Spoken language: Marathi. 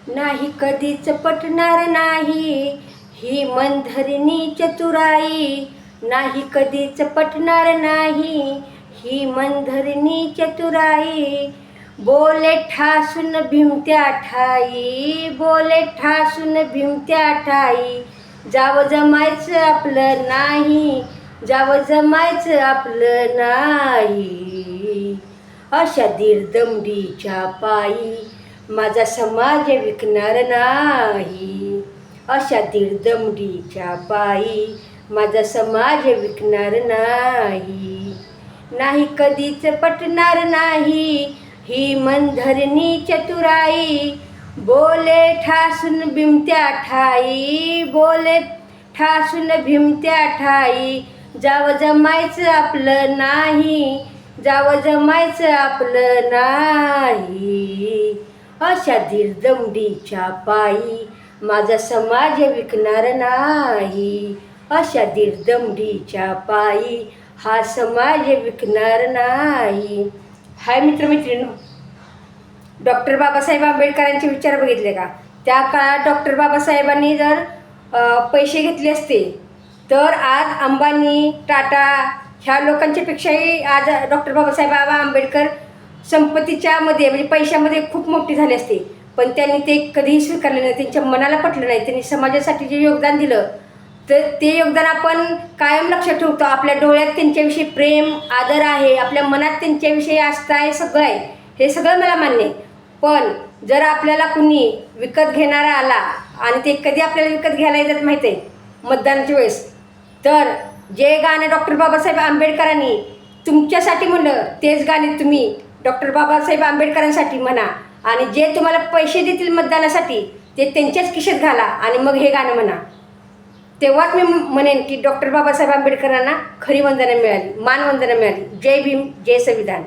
नाही कधीच पटणार नाही ही मनधरणी चतुराई, नाही कधीच पटणार नाही ही मनधरणी चतुराई. बोले ठासून भिमत्या ठाई, बोले ठासून भिमत्या ठाई. जावं जमायचं आपलं नाही, जावं जमायचं आपलं नाही. अशा दीर्दमडीच्या पायी माझा समाज विकणार नाही. अशा दीर्दमडीच्या पायी माझा समाज विकणार नाही. नाही कधीच पटणार नाही ही मनधरणी चतुराई. बोले ठासून भिमत्या ठाई, बोले ठासून भिमत्या ठाई. जावं जमायचं आपलं नाही, जावं जमायचं आपलं नाही. अशा दीर्दमडीच्या पायी माझा समाज विकणार नाही. अशा दीर्दमडीच्या पायी हा समाज विकणार नाही. हाय मित्रमैत्रिणी, डॉक्टर बाबासाहेब आंबेडकरांचे विचार बघितले का? त्या काळात डॉक्टर बाबासाहेबांनी जर पैसे घेतले असते तर आज अंबानी, टाटा ह्या लोकांच्यापेक्षाही आज डॉक्टर बाबासाहेब आंबेडकर संपत्तीच्या मध्ये म्हणजे पैशामध्ये खूप मोठी झाली असते. पण त्यांनी ते कधीही स्वीकारले नाही, त्यांच्या मनाला पटलं नाही. त्यांनी समाजासाठी जे योगदान दिलं तर ते योगदान आपण कायम लक्षात ठेवतो. आपल्या डोळ्यात त्यांच्याविषयी प्रेम, आदर आहे, आपल्या मनात त्यांच्याविषयी आस्था आहे, सगळं आहे, हे सगळं मला मान्य आहे. पण जर आपल्याला कुणी विकत घेणारा आला आणि ते कधी आपल्याला विकत घ्यायला येतात माहीत आहे, मतदानाच्या वेळेस, तर जे गाणं डॉक्टर बाबासाहेब आंबेडकरांनी तुमच्यासाठी म्हणलं तेच गाणे तुम्ही डॉक्टर बाबासाहेब आंबेडकरांसाठी म्हणा. आणि जे तुम्हाला पैसे देतील मतदानासाठी ते त्यांच्याच खिशात घाला आणि मग हे गाणं म्हणा. तेव्हाच मी म्हणेन की डॉक्टर बाबासाहेब आंबेडकरांना खरी वंदना मिळाली, मानवंदना मिळाली. जय भीम, जय संविधान.